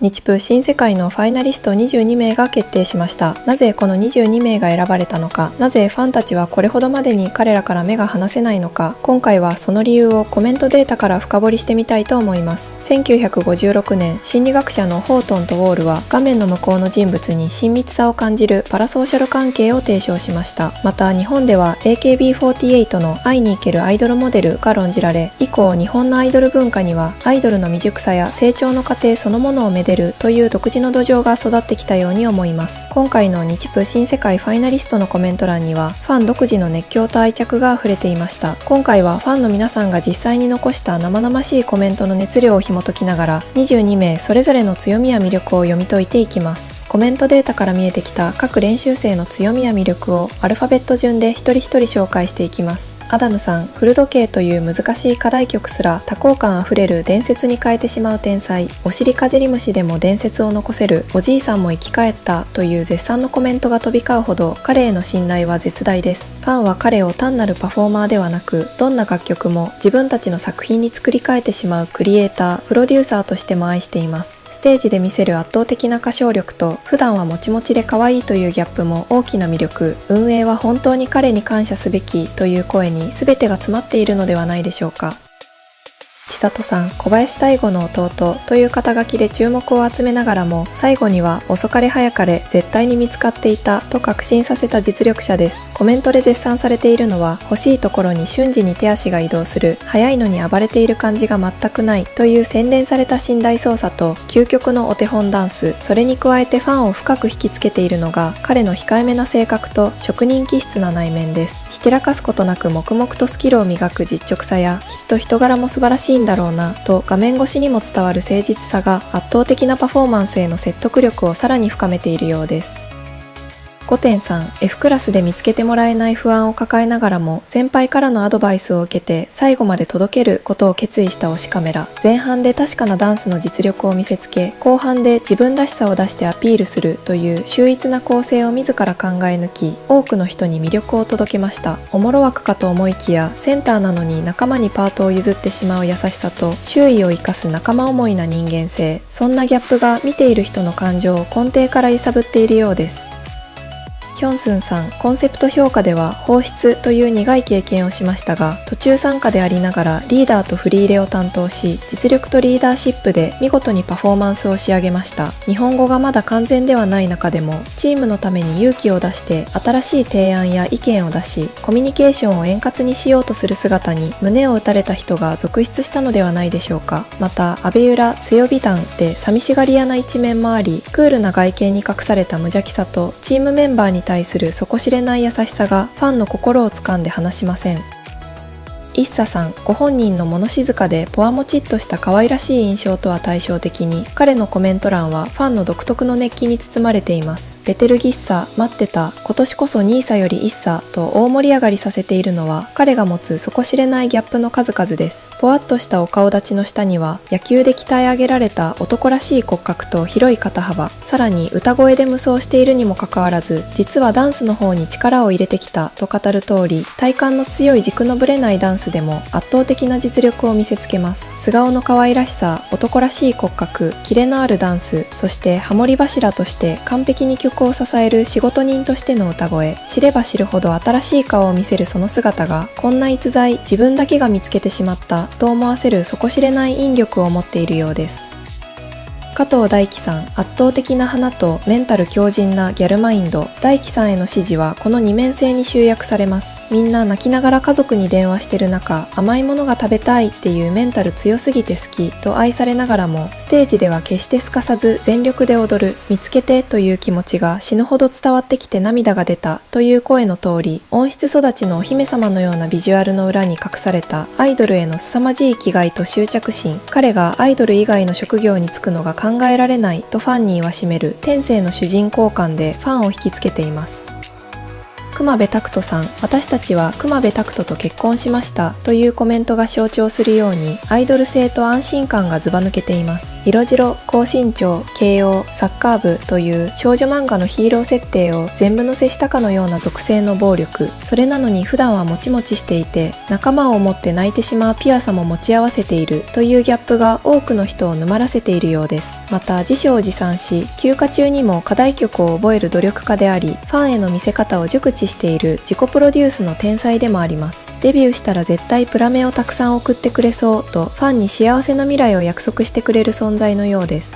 日プ新世界のファイナリスト22名が決定しました。なぜこの22名が選ばれたのか、なぜファンたちはこれほどまでに彼らから目が離せないのか、今回はその理由をコメントデータから深掘りしてみたいと思います。1956年、心理学者のホートンとウォールは画面の向こうの人物に親密さを感じるパラソーシャル関係を提唱しました。また日本では AKB48 の会いに行けるアイドルモデルが論じられ、以降日本のアイドル文化にはアイドルの未熟さや成長の過程そのものをめでるという独自の土壌が育ってきたように思います。今回の日プ新世界ファイナリストのコメント欄にはファン独自の熱狂と愛着が溢れていました。今回はファンの皆さんが実際に残した生々しいコメントの熱量を紐解きながら22名それぞれの強みや魅力を読み解いていきます。コメントデータから見えてきた各練習生の強みや魅力をアルファベット順で一人一人紹介していきます。アダムさん、古時計という難しい課題曲すら多幸感あふれる伝説に変えてしまう天才、お尻かじり虫でも伝説を残せるおじいさんも生き返ったという絶賛のコメントが飛び交うほど彼への信頼は絶大です。ファンは彼を単なるパフォーマーではなく、どんな楽曲も自分たちの作品に作り変えてしまうクリエイター、プロデューサーとしても愛しています。ステージで見せる圧倒的な歌唱力と普段はもちもちで可愛いというギャップも大きな魅力。運営は本当に彼に感謝すべきという声に全てが詰まっているのではないでしょうか。千里さん、小林大吾の弟という肩書きで注目を集めながらも、最後には遅かれ早かれ絶対に見つかっていたと確信させた実力者です。コメントで絶賛されているのは、欲しいところに瞬時に手足が移動する、速いのに暴れている感じが全くないという洗練された身体操作と究極のお手本ダンス。それに加えてファンを深く引きつけているのが彼の控えめな性格と職人気質な内面です。ひてらかすことなく黙々とスキルを磨く実直さや、きっと人柄も素晴らしいんだろうなと画面越しにも伝わる誠実さが圧倒的なパフォーマンスへの説得力をさらに深めているようです。5点さん、F クラスで見つけてもらえない不安を抱えながらも先輩からのアドバイスを受けて最後まで届けることを決意した推しカメラ。前半で確かなダンスの実力を見せつけ、後半で自分らしさを出してアピールするという秀逸な構成を自ら考え抜き、多くの人に魅力を届けました。おもろ枠かと思いきや、センターなのに仲間にパートを譲ってしまう優しさと周囲を生かす仲間思いな人間性。そんなギャップが見ている人の感情を根底から揺さぶっているようです。ヒョンスンさん、コンセプト評価では放出という苦い経験をしましたが、途中参加でありながらリーダーと振り入れを担当し、実力とリーダーシップで見事にパフォーマンスを仕上げました。日本語がまだ完全ではない中でも、チームのために勇気を出して新しい提案や意見を出し、コミュニケーションを円滑にしようとする姿に胸を打たれた人が続出したのではないでしょうか。また、阿部由強美談で寂しがり屋な一面もあり、クールな外見に隠された無邪気さとチームメンバーに対する底知れない優しさがファンの心を掴んで離しません。イッサさん、ご本人の物静かでポワモチっとした可愛らしい印象とは対照的に、彼のコメント欄はファンの独特の熱気に包まれています。ベテルギッサ、待ってた、今年こそニーサよりイッサと大盛り上がりさせているのは、彼が持つ底知れないギャップの数々です。ぽわっとしたお顔立ちの下には、野球で鍛え上げられた男らしい骨格と広い肩幅、さらに歌声で無双しているにもかかわらず、実はダンスの方に力を入れてきたと語る通り、体幹の強い軸のぶれないダンスでも圧倒的な実力を見せつけます。素顔の可愛らしさ、男らしい骨格、キレのあるダンス、そしてハモリ柱として完璧に曲を支える仕事人としての歌声、知れば知るほど新しい顔を見せるその姿が、こんな逸材自分だけが見つけてしまったと思わせる底知れない引力を持っているようです。加藤大樹さん、圧倒的な花とメンタル強靭なギャルマインド。大樹さんへの支持はこの二面性に集約されます。みんな泣きながら家族に電話してる中、甘いものが食べたいっていうメンタル強すぎて好きと愛されながらも、ステージでは決してすかさず全力で踊る、見つけてという気持ちが死ぬほど伝わってきて涙が出たという声の通り、温室育ちのお姫様のようなビジュアルの裏に隠されたアイドルへの凄まじい気概と執着心。彼がアイドル以外の職業に就くのが考えられないとファンに言わしめる天性の主人公感でファンを引きつけています。熊部拓人さん、私たちは熊部拓人と結婚しましたというコメントが象徴するように、アイドル性と安心感がずば抜けています。色白、高身長、慶応、サッカー部という少女漫画のヒーロー設定を全部載せしたかのような属性の暴力。それなのに普段はもちもちしていて、仲間を思って泣いてしまうピュアさも持ち合わせているというギャップが多くの人を沼らせているようです。また自称自賛し、休暇中にも課題曲を覚える努力家であり、ファンへの見せ方を熟知している自己プロデュースの天才でもあります。デビューしたら絶対プラメをたくさん送ってくれそうとファンに幸せな未来を約束してくれる存在のようです。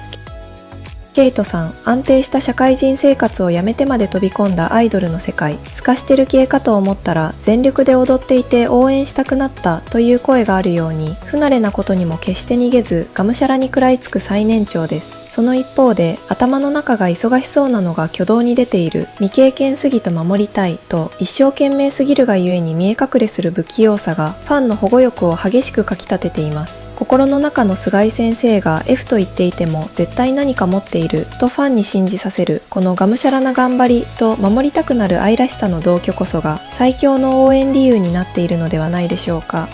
ケイトさん、安定した社会人生活をやめてまで飛び込んだアイドルの世界。透かしてる系かと思ったら全力で踊っていて応援したくなったという声があるように、不慣れなことにも決して逃げずがむしゃらに食らいつく最年長です。その一方で頭の中が忙しそうなのが挙動に出ている。未経験すぎと守りたいと一生懸命すぎるがゆえに見え隠れする不器用さがファンの保護欲を激しくかきたてています。心の中の菅井先生が F と言っていても絶対何か持っているとファンに信じさせる、このがむしゃらな頑張りと守りたくなる愛らしさの同居こそが最強の応援理由になっているのではないでしょうか。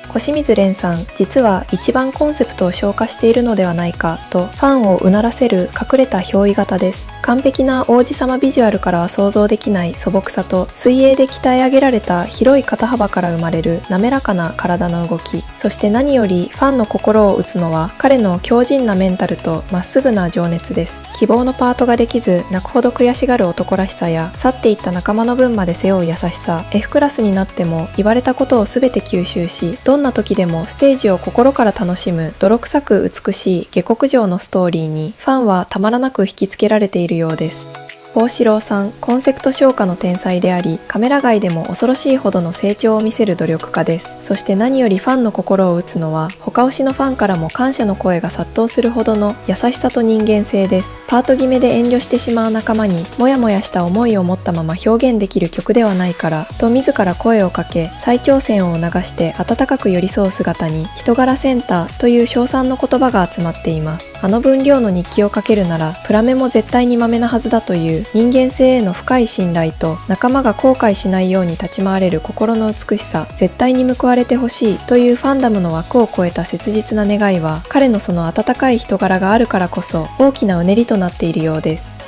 小清水蓮さん、実は一番コンセプトを消化しているのではないかとファンをうならせる隠れた憑依型です。完璧な王子様ビジュアルからは想像できない素朴さと、水泳で鍛え上げられた広い肩幅から生まれる滑らかな体の動き、そして何よりファンの心を打つのは彼の強靭なメンタルとまっすぐな情熱です。希望のパートができず泣くほど悔しがる男らしさや、去っていった仲間の分まで背負う優しさ、 F クラスになっても言われたことを全て吸収し、どんな時でもステージを心から楽しむ泥臭く美しい下克上のストーリーにファンはたまらなく引きつけられているようです。大志郎さん、コンセプト昇華の天才であり、カメラ外でも恐ろしいほどの成長を見せる努力家です。そして何よりファンの心を打つのは、他推しのファンからも感謝の声が殺到するほどの優しさと人間性です。パート決めで遠慮してしまう仲間にもやもやした思いを持ったまま表現できる曲ではないからと自ら声をかけ、再挑戦を促して温かく寄り添う姿に人柄センターという称賛の言葉が集まっています。あの分量の日記を書けるならプラメも絶対にマメなはずだという人間性への深い信頼と、仲間が後悔しないように立ち回れる心の美しさ、絶対に報われてほしいというファンダムの枠を超えた切実な願いは、彼のその温かい人柄があるからこそ大きなうねりとなっているようです。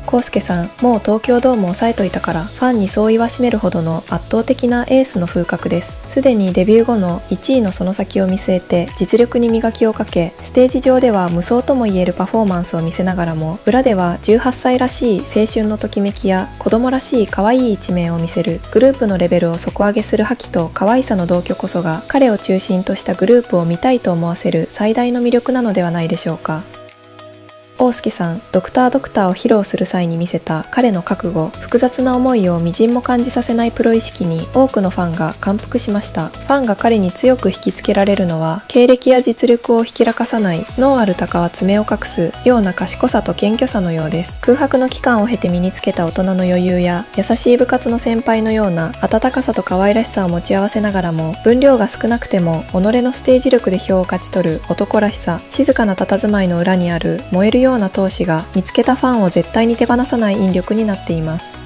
コウスケさん、もう東京ドームを抑えといたからファンにそう言わしめるほどの圧倒的なエースの風格です。すでにデビュー後の1位のその先を見据えて実力に磨きをかけ、ステージ上では無双ともいえるパフォーマンスを見せながらも、裏では18歳らしい青春のときめきや子供らしい可愛い一面を見せる、グループのレベルを底上げする覇気と可愛さの同居こそが、彼を中心としたグループを見たいと思わせる最大の魅力なのではないでしょうか。大介さん、ドクターを披露する際に見せた彼の覚悟、複雑な思いをみじんも感じさせないプロ意識に多くのファンが感服しました。ファンが彼に強く引きつけられるのは、経歴や実力をひきらかさない、脳ある鷹は爪を隠すような賢さと謙虚さのようです。空白の期間を経て身につけた大人の余裕や、優しい部活の先輩のような温かさと可愛らしさを持ち合わせながらも、分量が少なくても己のステージ力で票を勝ち取る男らしさ、静かな佇まいの裏にある燃えるような闘志が見つけたファンを絶対に手放さない引力になっています。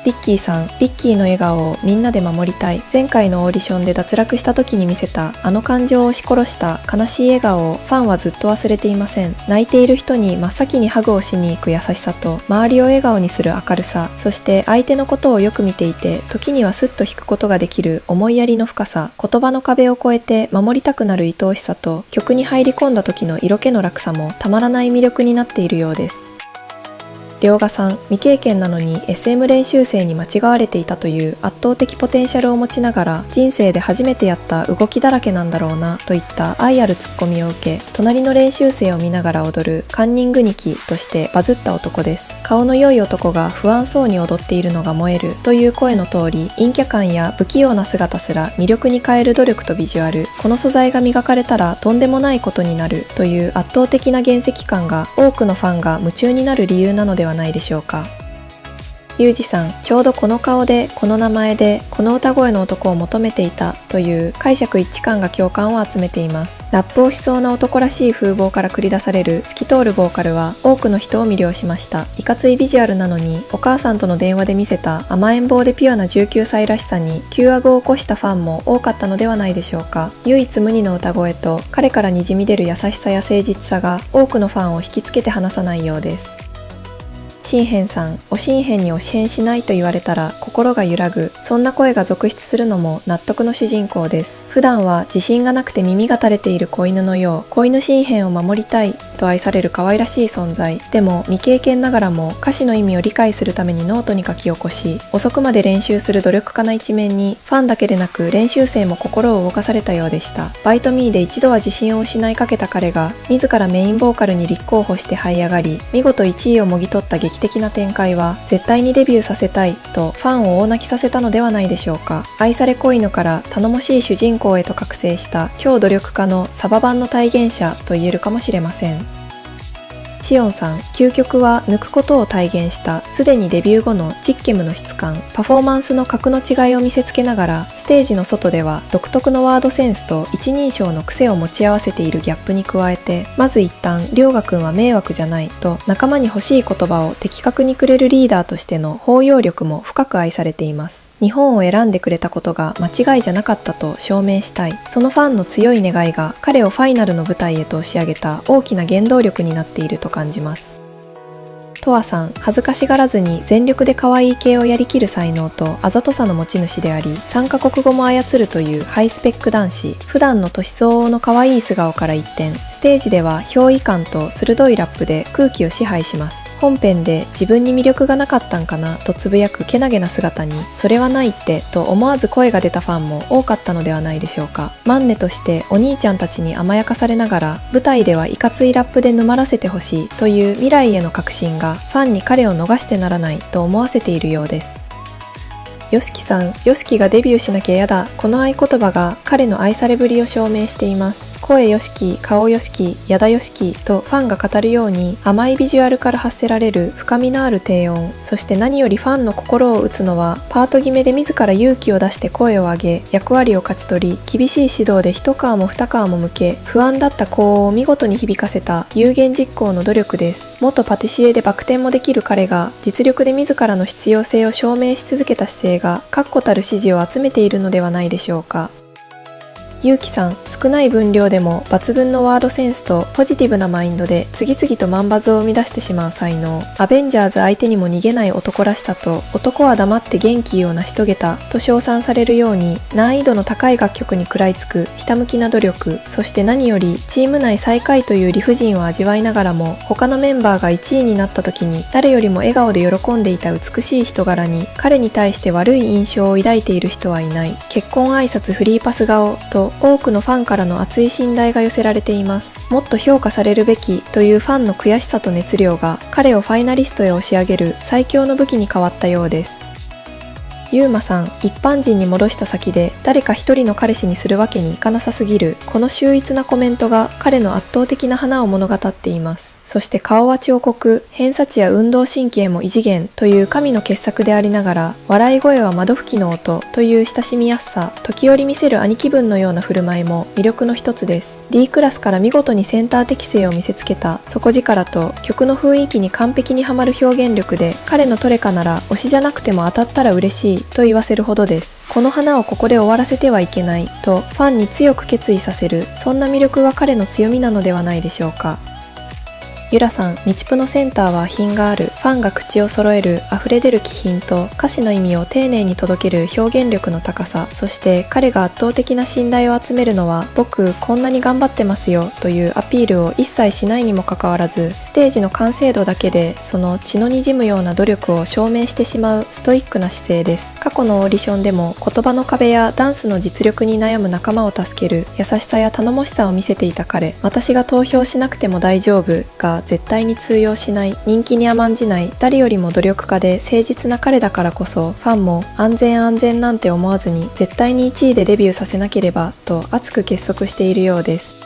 リッキーさん、リッキーの笑顔をみんなで守りたい。前回のオーディションで脱落した時に見せたあの感情を押し殺した悲しい笑顔をファンはずっと忘れていません。泣いている人に真っ先にハグをしに行く優しさと、周りを笑顔にする明るさ、そして相手のことをよく見ていて時にはスッと引くことができる思いやりの深さ、言葉の壁を越えて守りたくなる愛おしさと、曲に入り込んだ時の色気の落差もたまらない魅力になっているようです。涼河さん、未経験なのに SM 練習生に間違われていたという圧倒的ポテンシャルを持ちながら、人生で初めてやった動きだらけなんだろうなといった愛あるツッコミを受け、隣の練習生を見ながら踊るカンニングニキとしてバズった男です。顔の良い男が不安そうに踊っているのが燃えるという声の通り、陰キャ感や不器用な姿すら魅力に変える努力とビジュアル、この素材が磨かれたらとんでもないことになるという圧倒的な原石感が多くのファンが夢中になる理由なのではないでしょうか。ユージさん、ちょうどこの顔で、この名前で、この歌声の男を求めていたという解釈一致感が共感を集めています。ラップをしそうな男らしい風貌から繰り出される透き通るボーカルは多くの人を魅了しました。いかついビジュアルなのに、お母さんとの電話で見せた甘えん坊でピュアな19歳らしさに、Qアグを起こしたファンも多かったのではないでしょうか。唯一無二の歌声と、彼からにじみ出る優しさや誠実さが多くのファンを引きつけて離さないようです。新編さん、お新編にお支編しないと言われたら心が揺らぐ。そんな声が続出するのも納得の主人公です。普段は自信がなくて耳が垂れている子犬のよう、子犬新編を守りたいと愛される可愛らしい存在。でも未経験ながらも歌詞の意味を理解するためにノートに書き起こし、遅くまで練習する努力家な一面にファンだけでなく練習生も心を動かされたようでした。バイトミーで一度は自信を失いかけた彼が自らメインボーカルに立候補して這い上がり、見事1位をもぎ取った劇的な展開は絶対にデビューさせたいとファンを大泣きさせたのではないでしょうか。愛され子犬から頼もしい主人公へと覚醒した強努力家のサバ版の体現者と言えるかもしれません。シオンさん、究極は抜くことを体現したすでにデビュー後のチッケムの質感、パフォーマンスの格の違いを見せつけながら、ステージの外では独特のワードセンスと一人称の癖を持ち合わせているギャップに加えて、まず一旦涼河くんは迷惑じゃないと仲間に欲しい言葉を的確にくれるリーダーとしての包容力も深く愛されています。日本を選んでくれたことが間違いじゃなかったと証明したい。そのファンの強い願いが彼をファイナルの舞台へと押し上げた大きな原動力になっていると感じます。トワさん、恥ずかしがらずに全力で可愛い系をやりきる才能とあざとさの持ち主であり、3カ国語も操るというハイスペック男子。普段の年相応の可愛い素顔から一転、ステージでは憑依感と鋭いラップで空気を支配します。本編で自分に魅力がなかったんかなとつぶやくけなげな姿に、それはないってと思わず声が出たファンも多かったのではないでしょうか。マンネとしてお兄ちゃんたちに甘やかされながら、舞台ではいかついラップで沼らせてほしいという未来への確信がファンに彼を逃してならないと思わせているようです。ヨシキさん、ヨシキがデビューしなきゃやだ。この合言葉が彼の愛されぶりを証明しています。声よしき、顔よしき、やだよしきとファンが語るように、甘いビジュアルから発せられる深みのある低音、そして何よりファンの心を打つのは、パート決めで自ら勇気を出して声を上げ、役割を勝ち取り、厳しい指導で一皮も二皮も向け、不安だった高音を見事に響かせた有言実行の努力です。元パティシエでバク転もできる彼が、実力で自らの必要性を証明し続けた姿勢が、確固たる支持を集めているのではないでしょうか。ゆうきさん、少ない分量でも抜群のワードセンスとポジティブなマインドで次々と万バズを生み出してしまう才能。アベンジャーズ相手にも逃げない男らしさと、男は黙って元気を成し遂げたと称賛されるように、難易度の高い楽曲に食らいつくひたむきな努力、そして何よりチーム内最下位という理不尽を味わいながらも、他のメンバーが1位になった時に誰よりも笑顔で喜んでいた美しい人柄に、彼に対して悪い印象を抱いている人はいない。結婚挨拶フリーパス顔と多くのファンからの熱い信頼が寄せられています。もっと評価されるべきというファンの悔しさと熱量が彼をファイナリストへ押し上げる最強の武器に変わったようです。ゆうまさん、一般人に戻した先で誰か一人の彼氏にするわけにいかなさすぎる。この秀逸なコメントが彼の圧倒的な花を物語っています。そして顔は彫刻、偏差値や運動神経も異次元という神の傑作でありながら、笑い声は窓拭きの音という親しみやすさ、時折見せる兄貴分のような振る舞いも魅力の一つです。D クラスから見事にセンター適性を見せつけた底力と曲の雰囲気に完璧にはまる表現力で、彼のトレカなら推しじゃなくても当たったら嬉しいと言わせるほどです。この花をここで終わらせてはいけないとファンに強く決意させる、そんな魅力が彼の強みなのではないでしょうか。ゆらさん、みちぷのセンターは品がある。ファンが口を揃える溢れ出る気品と歌詞の意味を丁寧に届ける表現力の高さ、そして彼が圧倒的な信頼を集めるのは、僕こんなに頑張ってますよというアピールを一切しないにもかかわらず、ステージの完成度だけでその血の滲むような努力を証明してしまうストイックな姿勢です。過去のオーディションでも言葉の壁やダンスの実力に悩む仲間を助ける優しさや頼もしさを見せていた彼。私が投票しなくても大丈夫が絶対に通用しない、人気に甘んじない、誰よりも努力家で誠実な彼だからこそ、ファンも安全なんて思わずに絶対に1位でデビューさせなければと熱く結束しているようです。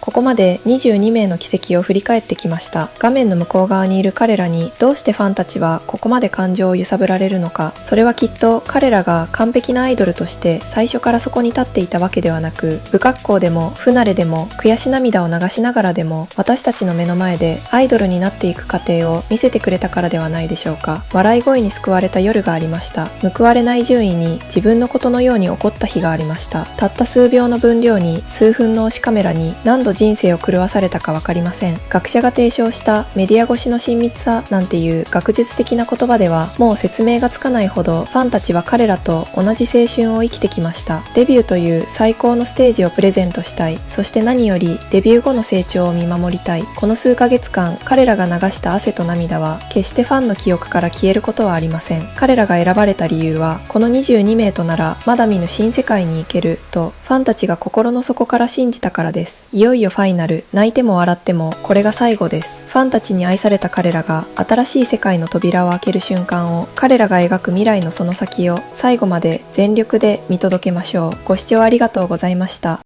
ここまで22名の奇跡を振り返ってきました。画面の向こう側にいる彼らにどうしてファンたちはここまで感情を揺さぶられるのか。それはきっと彼らが完璧なアイドルとして最初からそこに立っていたわけではなく、不格好でも不慣れでも悔し涙を流しながらでも私たちの目の前でアイドルになっていく過程を見せてくれたからではないでしょうか。笑い声に救われた夜がありました。報われない順位に自分のことのように怒った日がありました。たった数秒の分量に数分の推しカメラに何度人生を狂わされたか分かりません。学者が提唱したメディア越しの親密さなんていう学術的な言葉ではもう説明がつかないほどファンたちは彼らと同じ青春を生きてきました。デビューという最高のステージをプレゼントしたい。そして何よりデビュー後の成長を見守りたい。この数ヶ月間彼らが流した汗と涙は決してファンの記憶から消えることはありません。彼らが選ばれた理由はこの22名とならまだ見ぬ新世界に行けるとファンたちが心の底から信じたからです。いよいよファイナル、泣いても笑ってもこれが最後です。ファンたちに愛された彼らが新しい世界の扉を開ける瞬間を、彼らが描く未来のその先を最後まで全力で見届けましょう。ご視聴ありがとうございました。